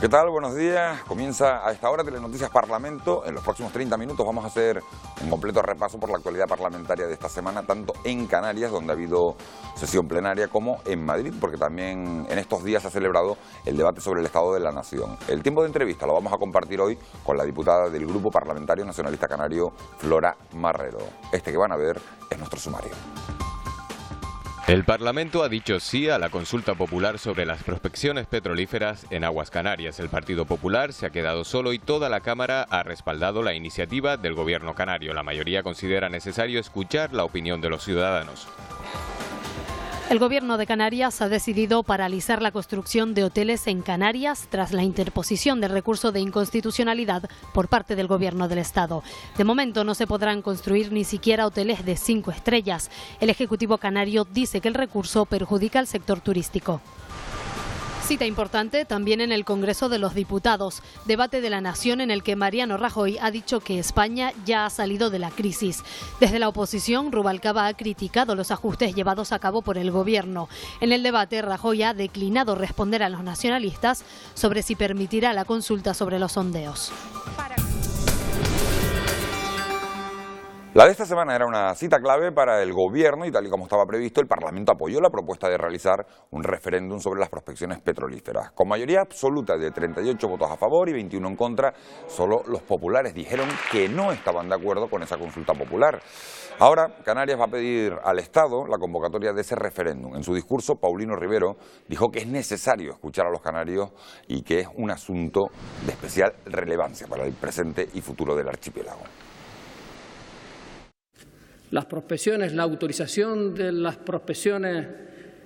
¿Qué tal? Buenos días. Comienza a esta hora Telenoticias Parlamento. En los próximos 30 minutos vamos a hacer un completo repaso por la actualidad parlamentaria de esta semana, tanto en Canarias, donde ha habido sesión plenaria, como en Madrid, porque también en estos días se ha celebrado el debate sobre el Estado de la Nación. El tiempo de entrevista lo vamos a compartir hoy con la diputada del Grupo Parlamentario Nacionalista Canario, Flora Marrero. Este que van a ver es nuestro sumario. El Parlamento ha dicho sí a la consulta popular sobre las prospecciones petrolíferas en aguas canarias. El Partido Popular se ha quedado solo y toda la Cámara ha respaldado la iniciativa del Gobierno canario. La mayoría considera necesario escuchar la opinión de los ciudadanos. El Gobierno de Canarias ha decidido paralizar la construcción de hoteles en Canarias tras la interposición del recurso de inconstitucionalidad por parte del Gobierno del Estado. De momento no se podrán construir ni siquiera hoteles de 5 estrellas. El Ejecutivo canario dice que el recurso perjudica al sector turístico. Cita importante también en el Congreso de los Diputados, debate de la Nación en el que Mariano Rajoy ha dicho que España ya ha salido de la crisis. Desde la oposición, Rubalcaba ha criticado los ajustes llevados a cabo por el Gobierno. En el debate, Rajoy ha declinado responder a los nacionalistas sobre si permitirá la consulta sobre los sondeos. La de esta semana era una cita clave para el Gobierno y tal y como estaba previsto, el Parlamento apoyó la propuesta de realizar un referéndum sobre las prospecciones petrolíferas. Con mayoría absoluta de 38 votos a favor y 21 en contra, solo los populares dijeron que no estaban de acuerdo con esa consulta popular. Ahora, Canarias va a pedir al Estado la convocatoria de ese referéndum. En su discurso, Paulino Rivero dijo que es necesario escuchar a los canarios y que es un asunto de especial relevancia para el presente y futuro del archipiélago. Las prospecciones, la autorización de las prospecciones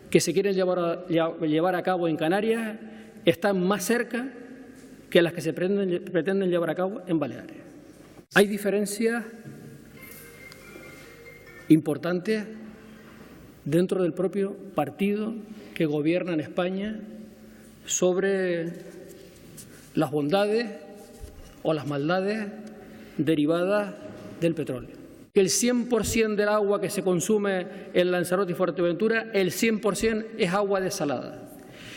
que se quieren llevar a cabo en Canarias están más cerca que las que se pretenden llevar a cabo en Baleares. Hay diferencias importantes dentro del propio partido que gobierna en España sobre las bondades o las maldades derivadas del petróleo. El 100% del agua que se consume en Lanzarote y Fuerteventura, el 100% es agua desalada.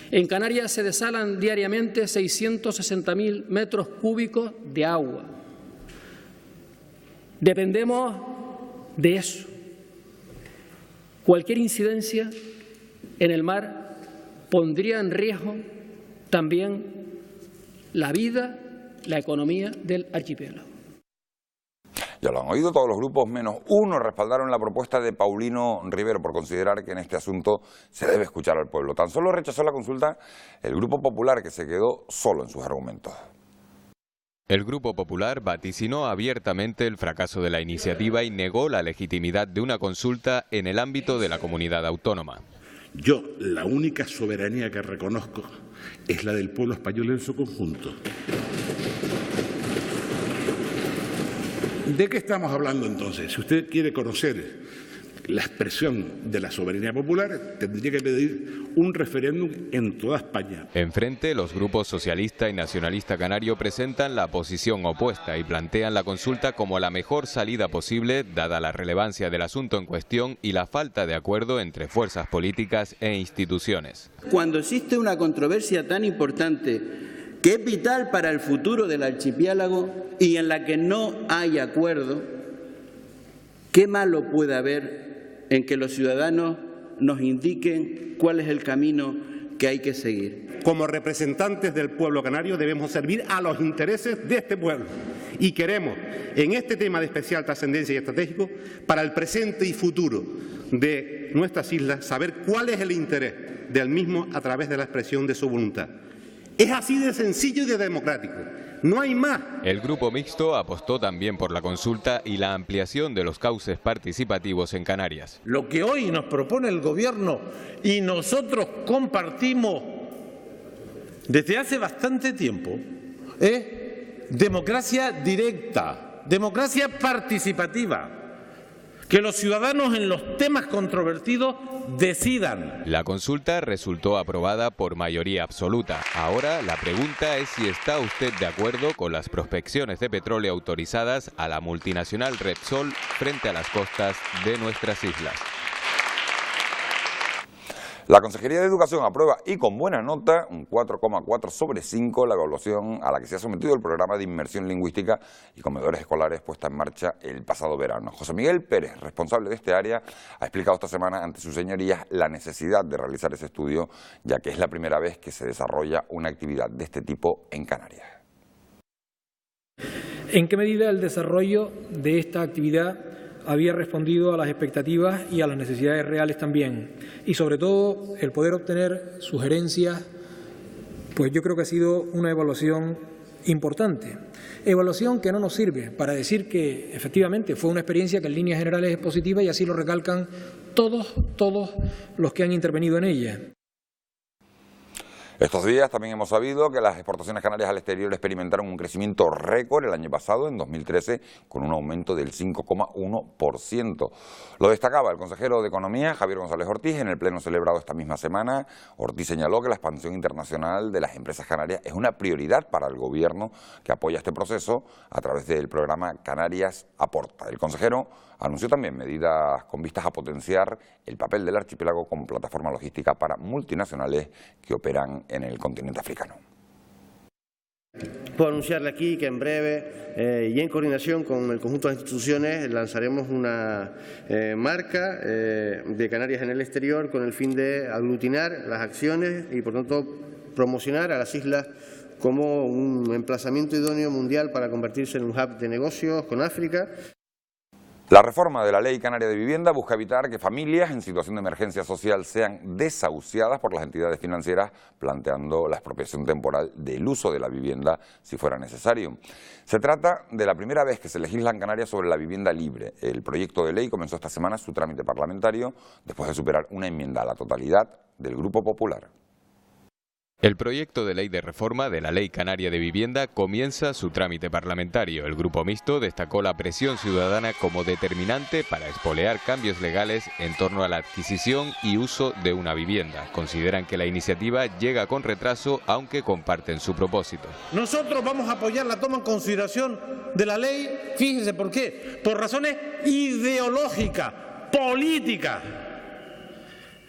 En Canarias se desalan diariamente 660.000 metros cúbicos de agua. Dependemos de eso. Cualquier incidencia en el mar pondría en riesgo también la vida, la economía del archipiélago. Ya lo han oído, todos los grupos menos uno respaldaron la propuesta de Paulino Rivero por considerar que en este asunto se debe escuchar al pueblo. Tan solo rechazó la consulta el Grupo Popular, que se quedó solo en sus argumentos. El Grupo Popular vaticinó abiertamente el fracaso de la iniciativa y negó la legitimidad de una consulta en el ámbito de la comunidad autónoma. Yo, la única soberanía que reconozco es la del pueblo español en su conjunto. ¿De qué estamos hablando entonces? Si usted quiere conocer la expresión de la soberanía popular, tendría que pedir un referéndum en toda España. Enfrente, los grupos socialista y nacionalista canario presentan la posición opuesta y plantean la consulta como la mejor salida posible, dada la relevancia del asunto en cuestión y la falta de acuerdo entre fuerzas políticas e instituciones. Cuando existe una controversia tan importante que es vital para el futuro del archipiélago y en la que no hay acuerdo, ¿qué malo puede haber en que los ciudadanos nos indiquen cuál es el camino que hay que seguir? Como representantes del pueblo canario debemos servir a los intereses de este pueblo y queremos, en este tema de especial trascendencia y estratégico, para el presente y futuro de nuestras islas, saber cuál es el interés del mismo a través de la expresión de su voluntad. Es así de sencillo y de democrático. No hay más. El Grupo Mixto apostó también por la consulta y la ampliación de los cauces participativos en Canarias. Lo que hoy nos propone el Gobierno y nosotros compartimos desde hace bastante tiempo es democracia directa, democracia participativa. Que los ciudadanos en los temas controvertidos decidan. La consulta resultó aprobada por mayoría absoluta. Ahora la pregunta es si está usted de acuerdo con las prospecciones de petróleo autorizadas a la multinacional Repsol frente a las costas de nuestras islas. La Consejería de Educación aprueba y con buena nota, un 4,4 sobre 5, la evaluación a la que se ha sometido el programa de inmersión lingüística y comedores escolares puesta en marcha el pasado verano. José Miguel Pérez, responsable de este área, ha explicado esta semana ante sus señorías la necesidad de realizar ese estudio, ya que es la primera vez que se desarrolla una actividad de este tipo en Canarias. ¿En qué medida el desarrollo de esta actividad había respondido a las expectativas y a las necesidades reales también? Y sobre todo, el poder obtener sugerencias, pues yo creo que ha sido una evaluación importante. Evaluación que no nos sirve para decir que efectivamente fue una experiencia que en líneas generales es positiva y así lo recalcan todos los que han intervenido en ella. Estos días también hemos sabido que las exportaciones canarias al exterior experimentaron un crecimiento récord el año pasado, en 2013, con un aumento del 5,1%. Lo destacaba el consejero de Economía, Javier González Ortiz, en el pleno celebrado esta misma semana. Ortiz señaló que la expansión internacional de las empresas canarias es una prioridad para el Gobierno, que apoya este proceso a través del programa Canarias Aporta. El consejero anunció también medidas con vistas a potenciar el papel del archipiélago como plataforma logística para multinacionales que operan en el continente africano. Puedo anunciarle aquí que en breve y en coordinación con el conjunto de instituciones lanzaremos una marca de Canarias en el exterior con el fin de aglutinar las acciones y por tanto promocionar a las islas como un emplazamiento idóneo mundial para convertirse en un hub de negocios con África. La reforma de la Ley Canaria de Vivienda busca evitar que familias en situación de emergencia social sean desahuciadas por las entidades financieras, planteando la expropiación temporal del uso de la vivienda si fuera necesario. Se trata de la primera vez que se legisla en Canarias sobre la vivienda libre. El proyecto de ley comenzó esta semana su trámite parlamentario después de superar una enmienda a la totalidad del Grupo Popular. El proyecto de ley de reforma de la Ley Canaria de Vivienda comienza su trámite parlamentario. El Grupo Mixto destacó la presión ciudadana como determinante para espolear cambios legales en torno a la adquisición y uso de una vivienda. Consideran que la iniciativa llega con retraso, aunque comparten su propósito. Nosotros vamos a apoyar la toma en consideración de la ley, fíjense por qué, por razones ideológicas, políticas.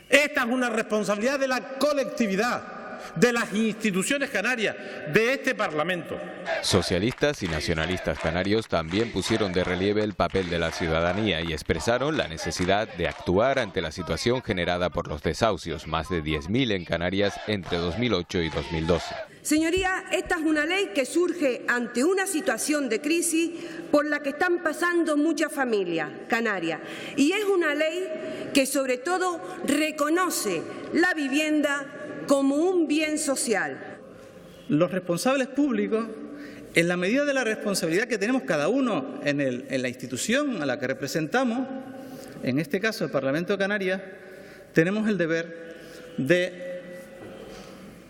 Esta es una responsabilidad de la colectividad, de las instituciones canarias, de este Parlamento. Socialistas y nacionalistas canarios también pusieron de relieve el papel de la ciudadanía y expresaron la necesidad de actuar ante la situación generada por los desahucios, más de 10.000 en Canarias entre 2008 y 2012. Señoría, esta es una ley que surge ante una situación de crisis por la que están pasando muchas familias canarias y es una ley que sobre todo reconoce la vivienda como un bien social. Los responsables públicos, en la medida de la responsabilidad que tenemos cada uno en la institución a la que representamos, en este caso el Parlamento de Canarias, tenemos el deber de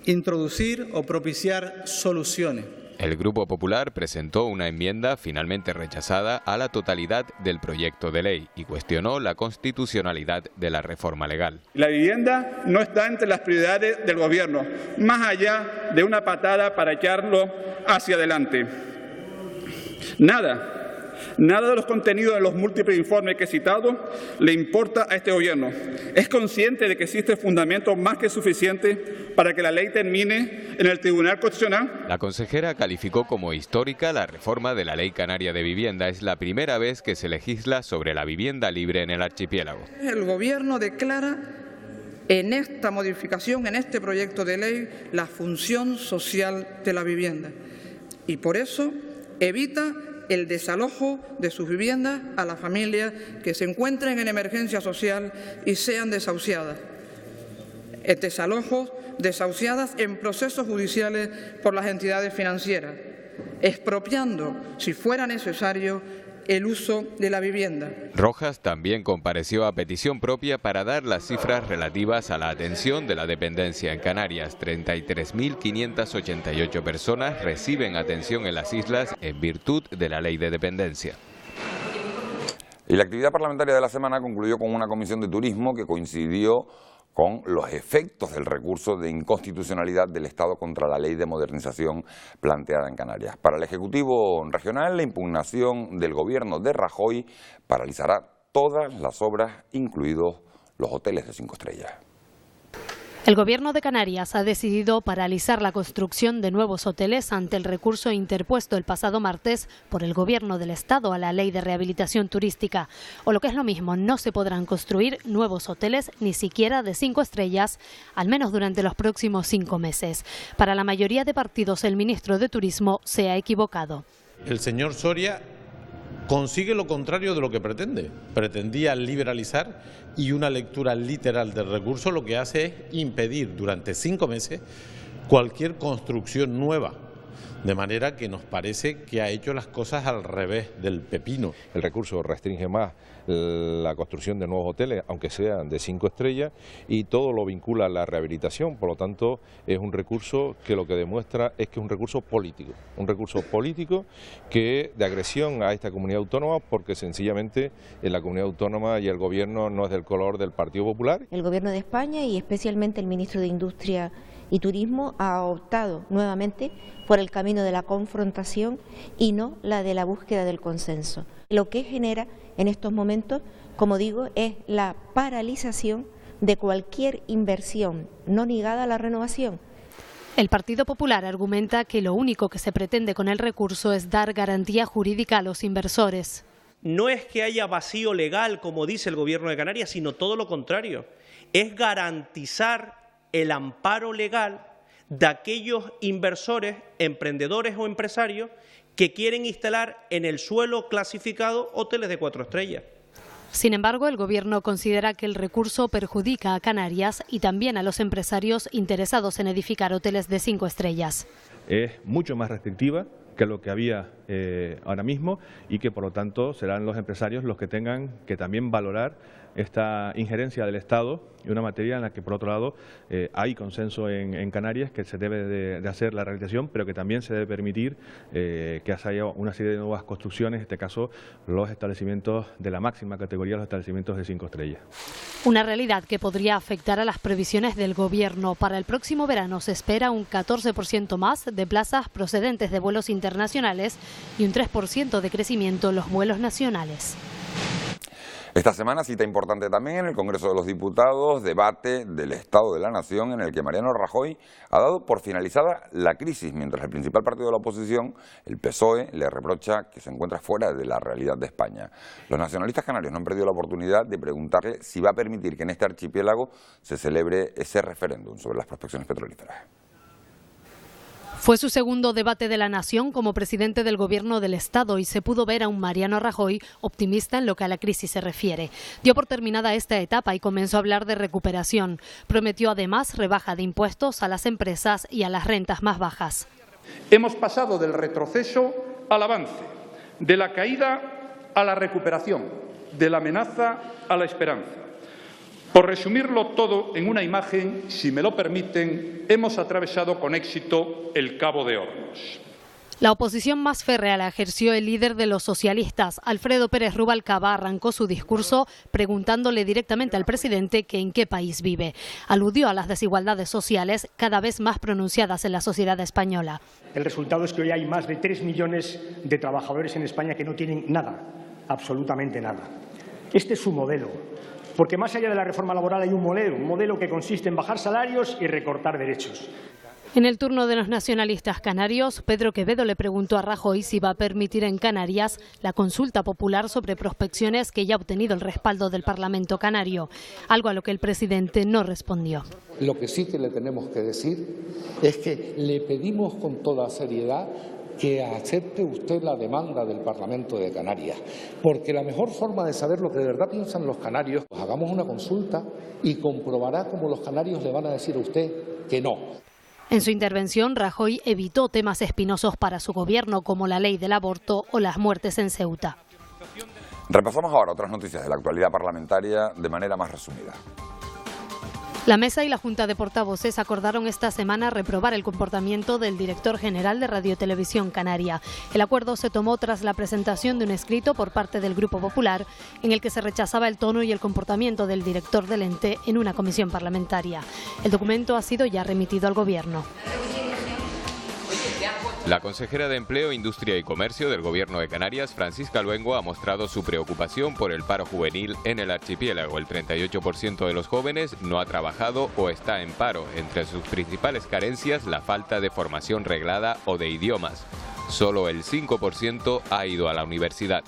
introducir o propiciar soluciones. El Grupo Popular presentó una enmienda finalmente rechazada a la totalidad del proyecto de ley y cuestionó la constitucionalidad de la reforma legal. La vivienda no está entre las prioridades del Gobierno, más allá de una patada para echarlo hacia adelante. Nada de los contenidos de los múltiples informes que he citado le importa a este Gobierno. Es consciente de que existe fundamento más que suficiente para que la ley termine en el Tribunal Constitucional. La consejera calificó como histórica la reforma de la Ley Canaria de Vivienda. Es la primera vez que se legisla sobre la vivienda libre en el archipiélago. El Gobierno declara en esta modificación, en este proyecto de ley, la función social de la vivienda y por eso evita el desalojo de sus viviendas a las familias que se encuentren en emergencia social y sean desahuciadas. Desalojos desahuciadas en procesos judiciales por las entidades financieras, expropiando, si fuera necesario, el uso de la vivienda. Rojas también compareció a petición propia para dar las cifras relativas a la atención de la dependencia en Canarias. 33.588 personas reciben atención en las islas en virtud de la ley de dependencia. Y la actividad parlamentaria de la semana concluyó con una comisión de turismo que coincidió con los efectos del recurso de inconstitucionalidad del Estado contra la ley de modernización planteada en Canarias. Para el Ejecutivo Regional, la impugnación del gobierno de Rajoy paralizará todas las obras, incluidos los hoteles de 5 estrellas. El Gobierno de Canarias ha decidido paralizar la construcción de nuevos hoteles ante el recurso interpuesto el pasado martes por el Gobierno del Estado a la Ley de Rehabilitación Turística. O lo que es lo mismo, no se podrán construir nuevos hoteles ni siquiera de 5 estrellas, al menos durante los próximos 5 meses. Para la mayoría de partidos, el ministro de Turismo se ha equivocado. El señor Soria consigue lo contrario de lo que pretende. Pretendía liberalizar y una lectura literal del recurso lo que hace es impedir durante 5 meses cualquier construcción nueva. De manera que nos parece que ha hecho las cosas al revés del pepino. El recurso restringe más la construcción de nuevos hoteles, aunque sean de 5 estrellas, y todo lo vincula a la rehabilitación. Por lo tanto, es un recurso que lo que demuestra es que es un recurso político que de agresión a esta comunidad autónoma, porque sencillamente en la comunidad autónoma y el gobierno no es del color del Partido Popular. El Gobierno de España y especialmente el ministro de Industria y Turismo ha optado nuevamente por el camino de la confrontación y no la de la búsqueda del consenso. Lo que genera en estos momentos, como digo, es la paralización de cualquier inversión no ligada a la renovación. El Partido Popular argumenta que lo único que se pretende con el recurso es dar garantía jurídica a los inversores. No es que haya vacío legal, como dice el Gobierno de Canarias, sino todo lo contrario. Es garantizar el amparo legal de aquellos inversores, emprendedores o empresarios que quieren instalar en el suelo clasificado hoteles de 4 estrellas. Sin embargo, el Gobierno considera que el recurso perjudica a Canarias y también a los empresarios interesados en edificar hoteles de 5 estrellas. Es mucho más restrictiva que lo que había ahora mismo y que por lo tanto serán los empresarios los que tengan que también valorar esta injerencia del Estado en una materia en la que por otro lado hay consenso en Canarias que se debe de hacer la rehabilitación, pero que también se debe permitir que haya una serie de nuevas construcciones, en este caso los establecimientos de la máxima categoría, los establecimientos de 5 estrellas. Una realidad que podría afectar a las previsiones del Gobierno. Para el próximo verano se espera un 14% más de plazas procedentes de vuelos internacionales y un 3% de crecimiento en los vuelos nacionales. Esta semana, cita importante también en el Congreso de los Diputados, debate del Estado de la Nación en el que Mariano Rajoy ha dado por finalizada la crisis, mientras el principal partido de la oposición, el PSOE, le reprocha que se encuentra fuera de la realidad de España. Los nacionalistas canarios no han perdido la oportunidad de preguntarle si va a permitir que en este archipiélago se celebre ese referéndum sobre las prospecciones petrolíferas. Fue su segundo debate de la Nación como presidente del Gobierno del Estado y se pudo ver a un Mariano Rajoy optimista en lo que a la crisis se refiere. Dio por terminada esta etapa y comenzó a hablar de recuperación. Prometió además rebaja de impuestos a las empresas y a las rentas más bajas. Hemos pasado del retroceso al avance, de la caída a la recuperación, de la amenaza a la esperanza. Por resumirlo todo en una imagen, si me lo permiten, hemos atravesado con éxito el Cabo de Hornos. La oposición más férrea la ejerció el líder de los socialistas. Alfredo Pérez Rubalcaba arrancó su discurso preguntándole directamente al presidente que en qué país vive. Aludió a las desigualdades sociales cada vez más pronunciadas en la sociedad española. El resultado es que hoy hay más de 3 millones de trabajadores en España que no tienen nada, absolutamente nada. Este es su modelo. Porque más allá de la reforma laboral hay un modelo que consiste en bajar salarios y recortar derechos. En el turno de los nacionalistas canarios, Pedro Quevedo le preguntó a Rajoy si va a permitir en Canarias la consulta popular sobre prospecciones que ya ha obtenido el respaldo del Parlamento canario, algo a lo que el presidente no respondió. Lo que sí que le tenemos que decir es que le pedimos con toda seriedad que acepte usted la demanda del Parlamento de Canarias, porque la mejor forma de saber lo que de verdad piensan los canarios, pues hagamos una consulta y comprobará cómo los canarios le van a decir a usted que no. En su intervención, Rajoy evitó temas espinosos para su gobierno, como la ley del aborto o las muertes en Ceuta. Repasamos ahora otras noticias de la actualidad parlamentaria de manera más resumida. La Mesa y la Junta de Portavoces acordaron esta semana reprobar el comportamiento del director general de Radiotelevisión Canaria. El acuerdo se tomó tras la presentación de un escrito por parte del Grupo Popular en el que se rechazaba el tono y el comportamiento del director del ente en una comisión parlamentaria. El documento ha sido ya remitido al Gobierno. La consejera de Empleo, Industria y Comercio del Gobierno de Canarias, Francisca Luengo, ha mostrado su preocupación por el paro juvenil en el archipiélago. El 38% de los jóvenes no ha trabajado o está en paro. Entre sus principales carencias, la falta de formación reglada o de idiomas. Solo el 5% ha ido a la universidad.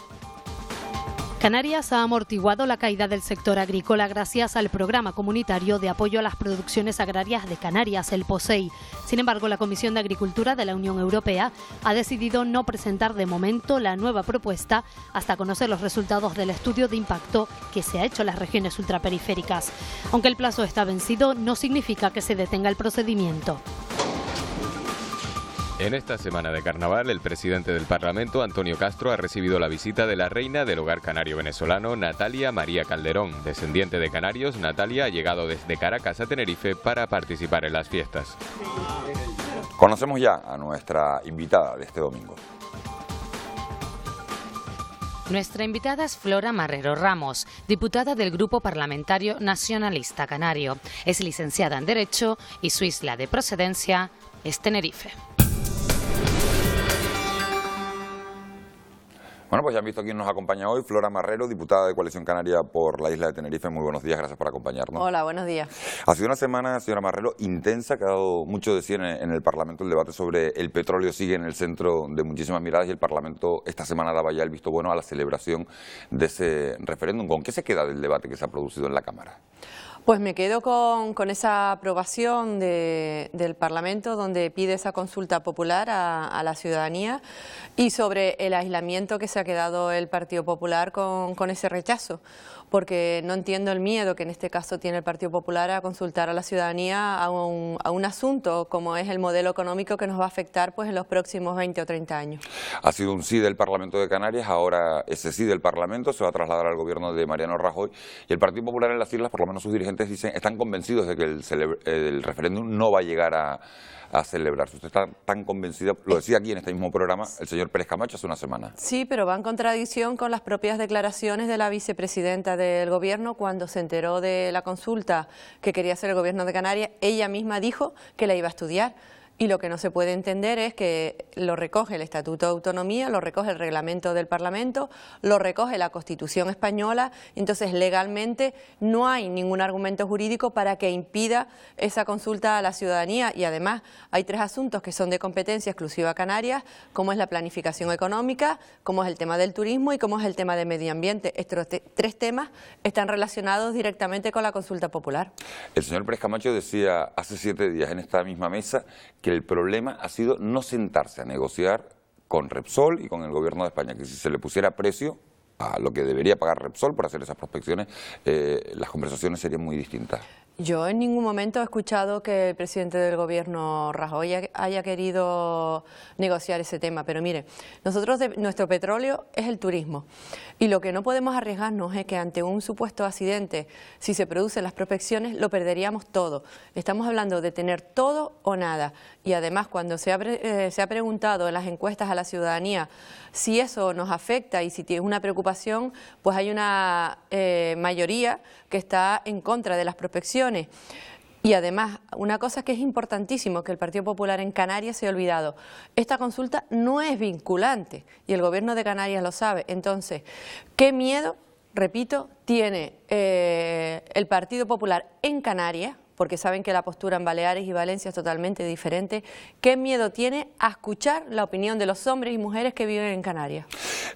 Canarias ha amortiguado la caída del sector agrícola gracias al Programa Comunitario de Apoyo a las Producciones Agrarias de Canarias, el POSEI. Sin embargo, la Comisión de Agricultura de la Unión Europea ha decidido no presentar de momento la nueva propuesta hasta conocer los resultados del estudio de impacto que se ha hecho en las regiones ultraperiféricas. Aunque el plazo está vencido, no significa que se detenga el procedimiento. En esta semana de carnaval, el presidente del Parlamento, Antonio Castro, ha recibido la visita de la reina del hogar canario venezolano, Natalia María Calderón. Descendiente de canarios, Natalia ha llegado desde Caracas a Tenerife para participar en las fiestas. Conocemos ya a nuestra invitada de este domingo. Nuestra invitada es Flora Marrero Ramos, diputada del Grupo Parlamentario Nacionalista Canario. Es licenciada en Derecho y su isla de procedencia es Tenerife. Bueno, pues ya han visto quién nos acompaña hoy, Flora Marrero, diputada de Coalición Canaria por la isla de Tenerife. Muy buenos días, gracias por acompañarnos. Hola, buenos días. Ha sido una semana, señora Marrero, intensa, que ha dado mucho de sí en el Parlamento. El debate sobre el petróleo sigue en el centro de muchísimas miradas y el Parlamento esta semana daba ya el visto bueno a la celebración de ese referéndum. ¿Con qué se queda del debate que se ha producido en la Cámara? Pues me quedo con esa aprobación del Parlamento donde pide esa consulta popular a la ciudadanía y sobre el aislamiento que se ha quedado el Partido Popular con ese rechazo, porque no entiendo el miedo que en este caso tiene el Partido Popular a consultar a la ciudadanía a un asunto como es el modelo económico que nos va a afectar pues en los próximos 20 o 30 años. Ha sido un sí del Parlamento de Canarias, ahora ese sí del Parlamento se va a trasladar al gobierno de Mariano Rajoy y el Partido Popular en las islas, por lo menos sus dirigentes dicen, están convencidos de que el referéndum no va a llegar a celebrarse. Usted está tan convencida, lo decía aquí en este mismo programa el señor Pérez Camacho hace una semana. Sí, pero va en contradicción con las propias declaraciones de la vicepresidenta del Gobierno cuando se enteró de la consulta que quería hacer el Gobierno de Canarias. Ella misma dijo que la iba a estudiar. Y lo que no se puede entender es que lo recoge el Estatuto de Autonomía, lo recoge el Reglamento del Parlamento, lo recoge la Constitución española, entonces legalmente no hay ningún argumento jurídico para que impida esa consulta a la ciudadanía y además hay tres asuntos que son de competencia exclusiva a Canarias, como es la planificación económica, como es el tema del turismo y como es el tema del medio ambiente. Estos tres temas están relacionados directamente con la consulta popular. El señor Pérez Camacho decía hace 7 días en esta misma mesa que el problema ha sido no sentarse a negociar con Repsol y con el Gobierno de España, que si se le pusiera precio a lo que debería pagar Repsol por hacer esas prospecciones, las conversaciones serían muy distintas. Yo en ningún momento he escuchado que el presidente del Gobierno, Rajoy, haya querido negociar ese tema, pero mire, nuestro petróleo es el turismo y lo que no podemos arriesgarnos es que ante un supuesto accidente, si se producen las prospecciones, lo perderíamos todo. Estamos hablando de tener todo o nada y además cuando se ha preguntado en las encuestas a la ciudadanía si eso nos afecta y si tiene una preocupación, pues hay una mayoría que está en contra de las prospecciones. Y además, una cosa que es importantísimo que el Partido Popular en Canarias se ha olvidado, esta consulta no es vinculante y el Gobierno de Canarias lo sabe. Entonces, ¿qué miedo, repito, tiene el Partido Popular en Canarias? Porque saben que la postura en Baleares y Valencia es totalmente diferente. ¿Qué miedo tiene a escuchar la opinión de los hombres y mujeres que viven en Canarias?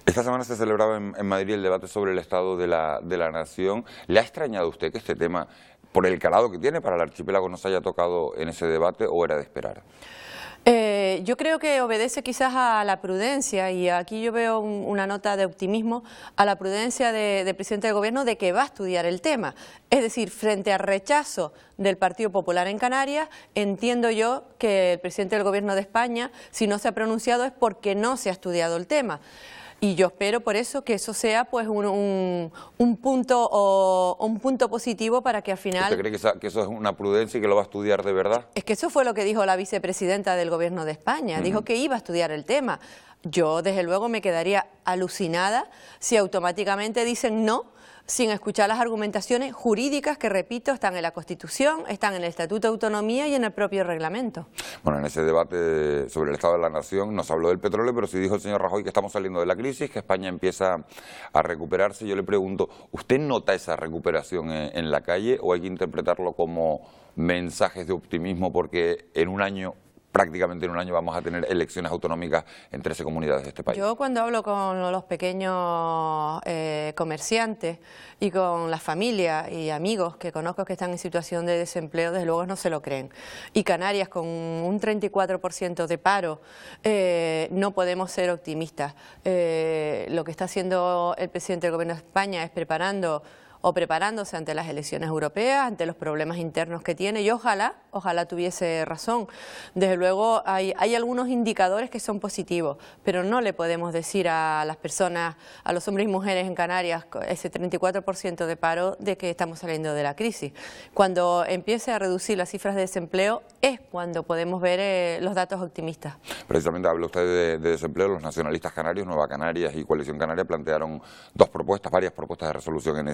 Esta semana se celebraba en Madrid el debate sobre el estado de la nación. ¿Le ha extrañado a usted que este tema, por el calado que tiene para el archipiélago, no se haya tocado en ese debate o era de esperar? Yo creo que obedece quizás a la prudencia y aquí yo veo una nota de optimismo a la prudencia del presidente del Gobierno de que va a estudiar el tema. Es decir, frente al rechazo del Partido Popular en Canarias, entiendo yo que el presidente del Gobierno de España, si no se ha pronunciado es porque no se ha estudiado el tema. Y yo espero por eso que eso sea pues un punto positivo para que al final... ¿Usted cree que eso es una prudencia y que lo va a estudiar de verdad? Es que eso fue lo que dijo la vicepresidenta del Gobierno de España, dijo que iba a estudiar el tema. yo desde luego me quedaría alucinada si automáticamente dicen no, sin escuchar las argumentaciones jurídicas que, repito, están en la Constitución, están en el Estatuto de Autonomía y en el propio reglamento. Bueno, en ese debate sobre el Estado de la Nación nos habló del petróleo, pero sí dijo el señor Rajoy que estamos saliendo de la crisis, que España empieza a recuperarse. Yo le pregunto, ¿usted nota esa recuperación en la calle o hay que interpretarlo como mensajes de optimismo porque en un año, prácticamente en un año, vamos a tener elecciones autonómicas en 13 comunidades de este país? Yo cuando hablo con los pequeños comerciantes y con las familias y amigos que conozco que están en situación de desempleo, desde luego no se lo creen. Y Canarias con un 34% de paro, no podemos ser optimistas. Lo que está haciendo el presidente del Gobierno de España es preparándose ante las elecciones europeas, ante los problemas internos que tiene, y ojalá tuviese razón. Desde luego hay algunos indicadores que son positivos, pero no le podemos decir a las personas, a los hombres y mujeres en Canarias, ese 34% de paro, de que estamos saliendo de la crisis. Cuando empiece a reducir las cifras de desempleo es cuando podemos ver los datos optimistas. Precisamente habla usted de desempleo. Los nacionalistas canarios, Nueva Canarias y Coalición Canaria, plantearon varias propuestas de resolución en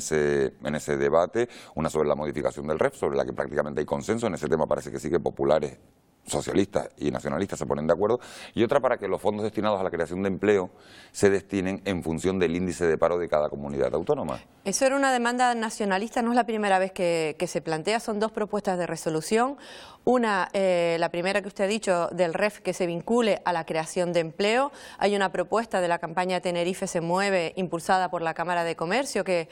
ese debate, una sobre la modificación del REF, sobre la que prácticamente hay consenso. En ese tema parece que sí que populares, socialistas y nacionalistas se ponen de acuerdo, y otra para que los fondos destinados a la creación de empleo se destinen en función del índice de paro de cada comunidad autónoma. Eso era una demanda nacionalista, no es la primera vez que se plantea, son dos propuestas de resolución. Una, la primera que usted ha dicho, del REF, que se vincule a la creación de empleo. Hay una propuesta de la campaña Tenerife se mueve, impulsada por la Cámara de Comercio, que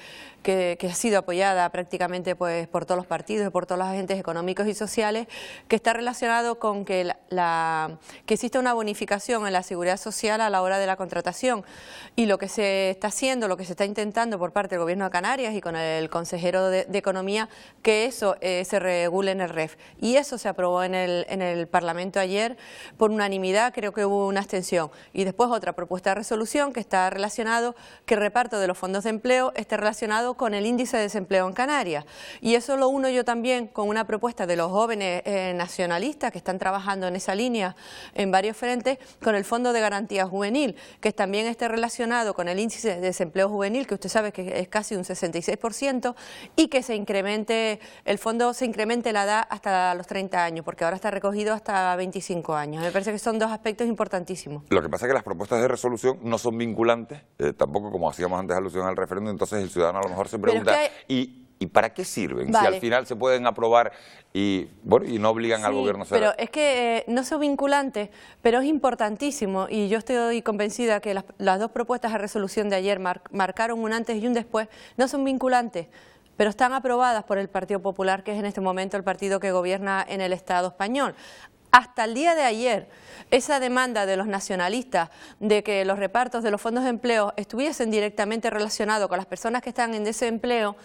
ha sido apoyada prácticamente pues por todos los partidos y por todos los agentes económicos y sociales, que está relacionado con que existe una bonificación en la seguridad social a la hora de la contratación. Y lo que se está haciendo, lo que se está intentando por parte del Gobierno de Canarias y con el consejero de Economía, que eso se regule en el REF. Y eso se aprobó en el Parlamento ayer por unanimidad, creo que hubo una abstención. Y después otra propuesta de resolución que está relacionado, que el reparto de los fondos de empleo esté relacionado con el índice de desempleo en Canarias. Y eso lo uno yo también con una propuesta de los jóvenes nacionalistas que están trabajando en esa línea en varios frentes, con el Fondo de Garantía Juvenil, que también esté relacionado con el índice de desempleo juvenil, que usted sabe que es casi un 66%, y que el fondo se incremente la edad hasta los 30 años, porque ahora está recogido hasta 25 años. Me parece que son dos aspectos importantísimos. Lo que pasa es que las propuestas de resolución no son vinculantes, tampoco como hacíamos antes alusión al referéndum, entonces el ciudadano a lo mejor se pregunta, ¿y para qué sirven? Vale. Si al final se pueden aprobar y no obligan al gobierno a hacer... Pero es que no son vinculantes, pero es importantísimo, y yo estoy convencida que las dos propuestas de resolución de ayer marcaron un antes y un después. No son vinculantes, pero están aprobadas por el Partido Popular, que es en este momento el partido que gobierna en el Estado español. Hasta el día de ayer, esa demanda de los nacionalistas de que los repartos de los fondos de empleo estuviesen directamente relacionados con las personas que están en desempleo,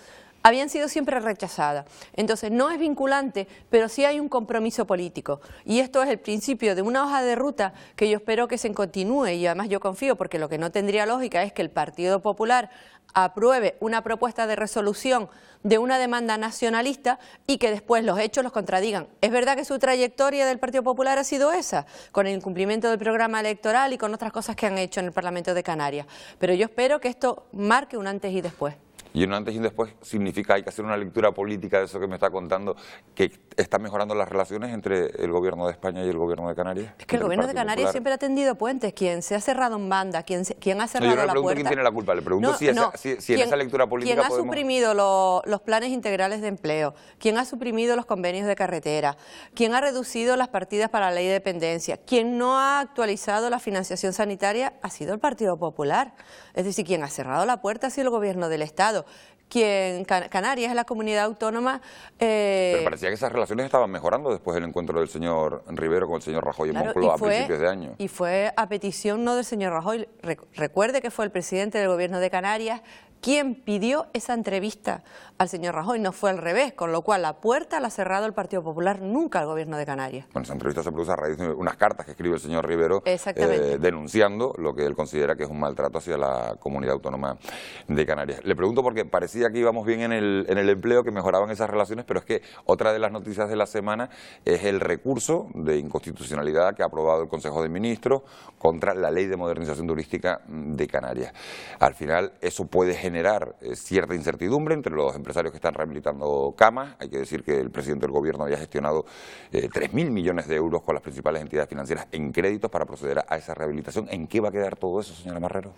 habían sido siempre rechazadas. Entonces no es vinculante, pero sí hay un compromiso político. Y esto es el principio de una hoja de ruta que yo espero que se continúe, y además yo confío, porque lo que no tendría lógica es que el Partido Popular apruebe una propuesta de resolución de una demanda nacionalista y que después los hechos los contradigan. Es verdad que su trayectoria del Partido Popular ha sido esa, con el incumplimiento del programa electoral y con otras cosas que han hecho en el Parlamento de Canarias. Pero yo espero que esto marque un antes y después. Y un antes y un después significa, hay que hacer una lectura política de eso que me está contando, que está mejorando las relaciones entre el Gobierno de España y el Gobierno de Canarias. Es que el Gobierno de Canarias siempre ha tendido puentes. Quien se ha cerrado en banda, quien ha cerrado la puerta... Yo no le pregunto quién tiene la culpa, le pregunto si en esa lectura política ¿quién ha suprimido los planes integrales de empleo? ¿Quién ha suprimido los convenios de carretera? ¿Quién ha reducido las partidas para la ley de dependencia? ¿Quién no ha actualizado la financiación sanitaria? Ha sido el Partido Popular. Es decir, quien ha cerrado la puerta ha sido el Gobierno del Estado. Canarias es la comunidad autónoma... Pero parecía que esas relaciones estaban mejorando después del encuentro del señor Rivero con el señor Rajoy en Moncloa a principios de año. Y fue a petición no del señor Rajoy. Recuerde que fue el presidente del Gobierno de Canarias ¿Quién pidió esa entrevista al señor Rajoy? No fue al revés, con lo cual la puerta la ha cerrado el Partido Popular, nunca el Gobierno de Canarias. Bueno, esa entrevista se produce a raíz de unas cartas que escribe el señor Rivero denunciando lo que él considera que es un maltrato hacia la comunidad autónoma de Canarias. Le pregunto porque parecía que íbamos bien en el empleo, que mejoraban esas relaciones, pero es que otra de las noticias de la semana es el recurso de inconstitucionalidad que ha aprobado el Consejo de Ministros contra la Ley de Modernización Turística de Canarias. Al final eso puede generar cierta incertidumbre entre los empresarios que están rehabilitando camas. Hay que decir que el presidente del Gobierno había gestionado 3.000 millones de euros con las principales entidades financieras en créditos para proceder a esa rehabilitación. ¿En qué va a quedar todo eso, señora Marrero?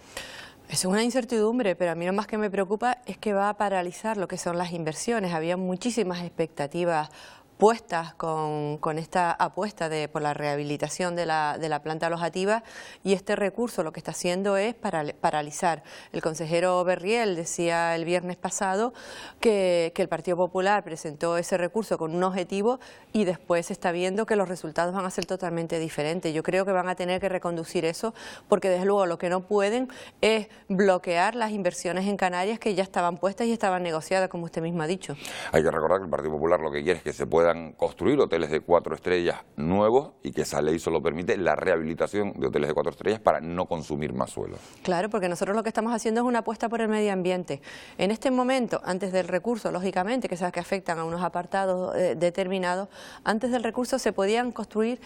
Es una incertidumbre, pero a mí lo más que me preocupa es que va a paralizar lo que son las inversiones. Había muchísimas expectativas puestas con esta apuesta por la rehabilitación de la planta alojativa, y este recurso lo que está haciendo es paralizar. El consejero Berriel decía el viernes pasado que el Partido Popular presentó ese recurso con un objetivo y después se está viendo que los resultados van a ser totalmente diferentes. Yo creo que van a tener que reconducir eso, porque desde luego lo que no pueden es bloquear las inversiones en Canarias que ya estaban puestas y estaban negociadas, como usted mismo ha dicho. Hay que recordar que el Partido Popular lo que quiere es que se puedan construir hoteles de 4 estrellas nuevos y que esa ley solo permite la rehabilitación de hoteles de 4 estrellas para no consumir más suelo. Claro, porque nosotros lo que estamos haciendo es una apuesta por el medio ambiente. En este momento, antes del recurso, lógicamente, que sabes que afectan a unos apartados determinados, antes del recurso se podían construir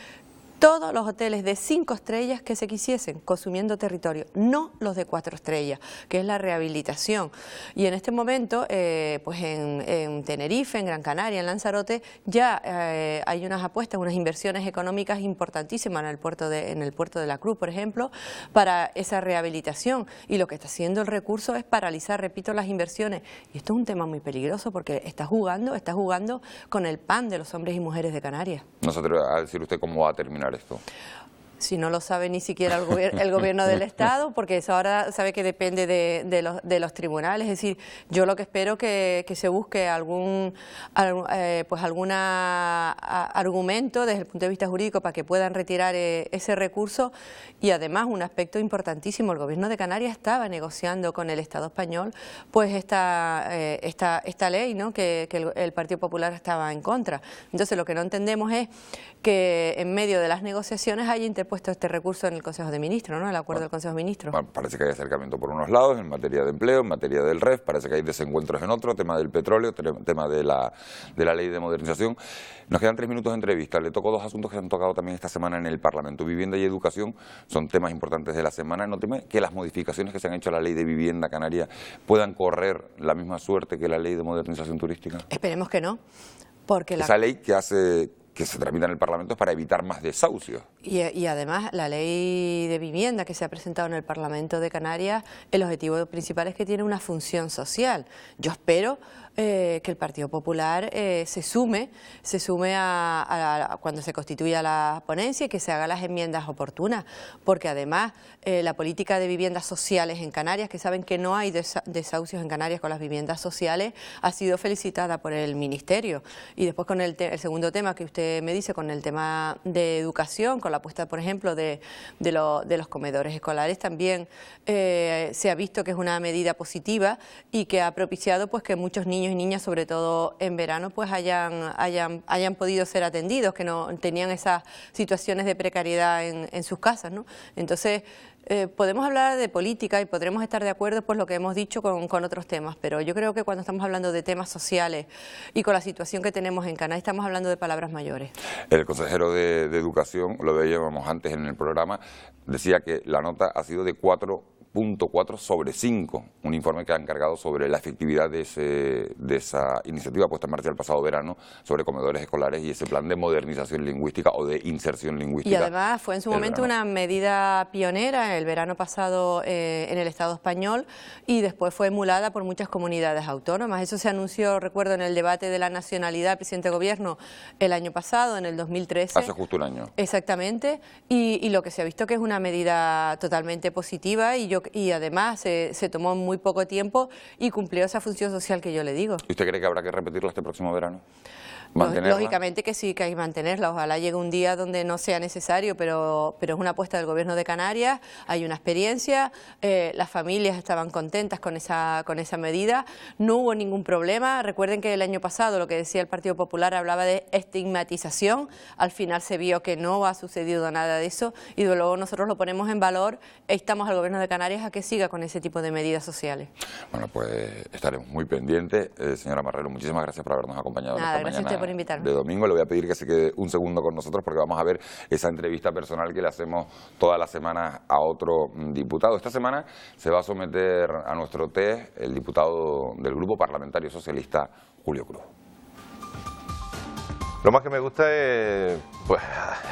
todos los hoteles de 5 estrellas que se quisiesen, consumiendo territorio, no los de 4 estrellas, que es la rehabilitación. Y en este momento, pues en Tenerife, en Gran Canaria, en Lanzarote, ya hay unas apuestas, unas inversiones económicas importantísimas en el puerto de la Cruz, por ejemplo, para esa rehabilitación. Y lo que está haciendo el recurso es paralizar, repito, las inversiones. Y esto es un tema muy peligroso porque está jugando con el pan de los hombres y mujeres de Canarias. ¿No se atreve a decir usted cómo va a terminar esto? Si no lo sabe ni siquiera el gobierno del Estado, porque eso ahora sabe que depende de los tribunales. Es decir, yo lo que espero que se busque algún argumento desde el punto de vista jurídico para que puedan retirar ese recurso. Y además, un aspecto importantísimo, el gobierno de Canarias estaba negociando con el Estado español pues esta ley, ¿no?, que el Partido Popular estaba en contra. Entonces, lo que no entendemos es que en medio de las negociaciones haya interpuesto este recurso en el Consejo de Ministros, ¿no?, el acuerdo del Consejo de Ministros. Bueno, parece que hay acercamiento por unos lados en materia de empleo, en materia del REF, parece que hay desencuentros en otro, tema del petróleo, tema de la ley de modernización. Nos quedan 3 minutos de entrevista. Le toco 2 asuntos que se han tocado también esta semana en el Parlamento. Vivienda y educación son temas importantes de la semana. ¿No teme que las modificaciones que se han hecho a la ley de vivienda canaria puedan correr la misma suerte que la ley de modernización turística? Esperemos que no, porque esa ley que se tramita en el Parlamento es para evitar más desahucios. Y además la ley de vivienda que se ha presentado en el Parlamento de Canarias, el objetivo principal es que tiene una función social. Yo espero que el Partido Popular se sume a cuando se constituya la ponencia y que se hagan las enmiendas oportunas, porque además la política de viviendas sociales en Canarias, que saben que no hay desahucios en Canarias con las viviendas sociales, ha sido felicitada por el Ministerio. Y después con el segundo tema que usted me dice, con el tema de educación, con la apuesta, por ejemplo, de los comedores escolares, también se ha visto que es una medida positiva y que ha propiciado pues que muchos niños y niñas, sobre todo en verano, pues hayan podido ser atendidos, que no tenían esas situaciones de precariedad en sus casas, ¿no? Entonces, podemos hablar de política y podremos estar de acuerdo por lo que hemos dicho con otros temas, pero yo creo que cuando estamos hablando de temas sociales y con la situación que tenemos en Canarias, estamos hablando de palabras mayores. El consejero de Educación, lo veíamos antes en el programa, decía que la nota ha sido de 4.4 sobre 5, un informe que ha encargado sobre la efectividad de esa iniciativa puesta en marcha el pasado verano sobre comedores escolares y ese plan de modernización lingüística o de inserción lingüística. Y además fue en su momento una medida pionera el verano pasado en el Estado español y después fue emulada por muchas comunidades autónomas. Eso se anunció, recuerdo, en el debate de la nacionalidad del presidente de Gobierno el año pasado, en el 2013. Hace justo un año. Exactamente, y lo que se ha visto que es una medida totalmente positiva y además se tomó en muy poco tiempo y cumplió esa función social que yo le digo. ¿Y usted cree que habrá que repetirla este próximo verano? Lógicamente que sí, que hay que mantenerla. Ojalá llegue un día donde no sea necesario, pero es una apuesta del Gobierno de Canarias, hay una experiencia, las familias estaban contentas con esa medida, no hubo ningún problema. Recuerden que el año pasado lo que decía el Partido Popular hablaba de estigmatización, al final se vio que no ha sucedido nada de eso y de luego nosotros lo ponemos en valor e instamos al Gobierno de Canarias a que siga con ese tipo de medidas sociales. Bueno, pues estaremos muy pendientes. Señora Marrero, muchísimas gracias por habernos acompañado en esta mañana por invitarme. De domingo. Le voy a pedir que se quede un segundo con nosotros porque vamos a ver esa entrevista personal que le hacemos toda la semana a otro diputado. Esta semana se va a someter a nuestro test el diputado del Grupo Parlamentario Socialista, Julio Cruz. Lo más que me gusta es pues,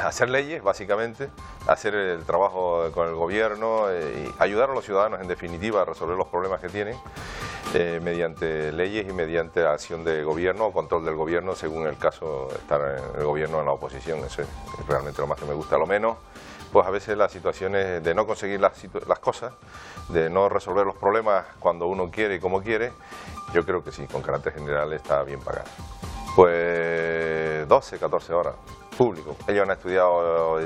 hacer leyes, básicamente, hacer el trabajo con el gobierno y ayudar a los ciudadanos, en definitiva, a resolver los problemas que tienen mediante leyes y mediante acción de gobierno o control del gobierno, según el caso, estar en el gobierno o en la oposición. Eso es realmente lo más que me gusta. A lo menos, pues a veces las situaciones de no conseguir las cosas, de no resolver los problemas cuando uno quiere y como quiere, yo creo que sí, con carácter general está bien pagado. Pues 12, 14 horas, público. Ellos han estudiado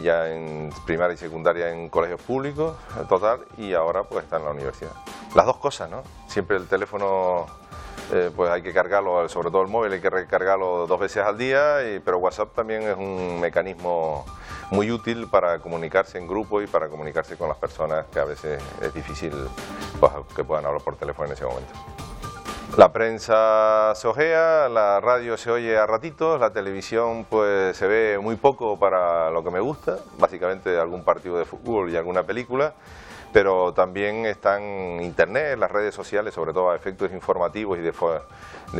ya en primaria y secundaria en colegios públicos, en total, y ahora pues están en la universidad. Las dos cosas, ¿no? Siempre el teléfono, pues hay que cargarlo, sobre todo el móvil, hay que recargarlo 2 veces al día, pero WhatsApp también es un mecanismo muy útil para comunicarse en grupo y para comunicarse con las personas que a veces es difícil pues, que puedan hablar por teléfono en ese momento. La prensa se ojea, la radio se oye a ratitos, la televisión pues se ve muy poco para lo que me gusta, básicamente algún partido de fútbol y alguna película, pero también están Internet, las redes sociales, sobre todo a efectos informativos y de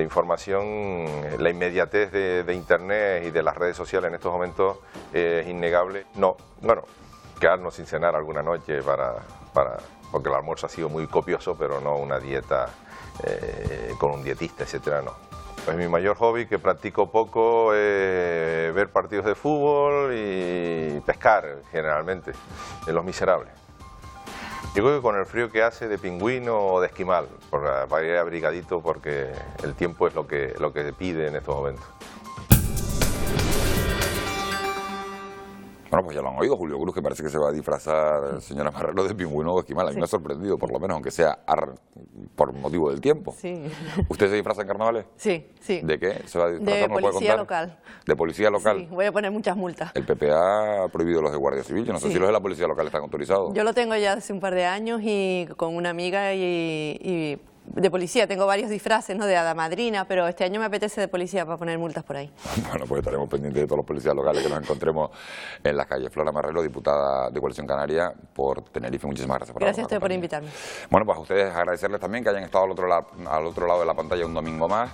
información. La inmediatez de Internet y de las redes sociales en estos momentos es innegable. No, bueno, quedarnos sin cenar alguna noche porque el almuerzo ha sido muy copioso, pero no una dieta con un dietista, etcétera, no. Pues mi mayor hobby, que practico poco, es ver partidos de fútbol y pescar, generalmente, en Los Miserables. Yo creo que con el frío que hace, de pingüino o de esquimal, para ir abrigadito, porque el tiempo es lo que pide en estos momentos. Bueno, pues ya lo han oído, Julio Cruz, que parece que se va a disfrazar, señora Marrero, de pingüino o esquimal. A mí me ha sorprendido, por lo menos, aunque sea por motivo del tiempo. Sí. ¿Usted se disfraza en carnavales? Sí, sí. ¿De qué? ¿Se va a disfrazar? De policía local. ¿De policía local? Sí, voy a poner muchas multas. El PP ha prohibido los de Guardia Civil. Yo no sé si los de la policía local están autorizados. Yo lo tengo ya hace un par de años y con una amiga y de policía. Tengo varios disfraces, ¿no? De hada madrina, pero este año me apetece de policía para poner multas por ahí. Bueno, pues estaremos pendientes de todos los policías locales que nos encontremos en las calles. Flora Marrero, diputada de Coalición Canaria por Tenerife, muchísimas gracias por Gracias a usted por invitarme. Bueno, pues a ustedes agradecerles también que hayan estado al otro lado de la pantalla un domingo más.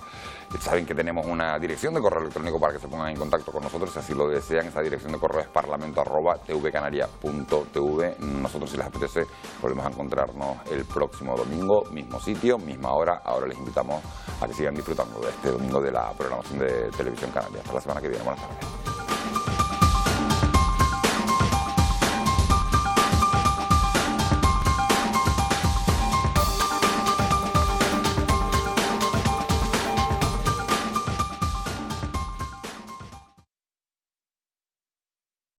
Saben que tenemos una dirección de correo electrónico para que se pongan en contacto con nosotros, si así lo desean. Esa dirección de correo es parlamento@tvcanaria.tv. Nosotros, si les apetece, volvemos a encontrarnos el próximo domingo, mismo sitio, misma hora. Ahora les invitamos a que sigan disfrutando de este domingo de la programación de Televisión Canaria. Hasta la semana que viene. Buenas tardes.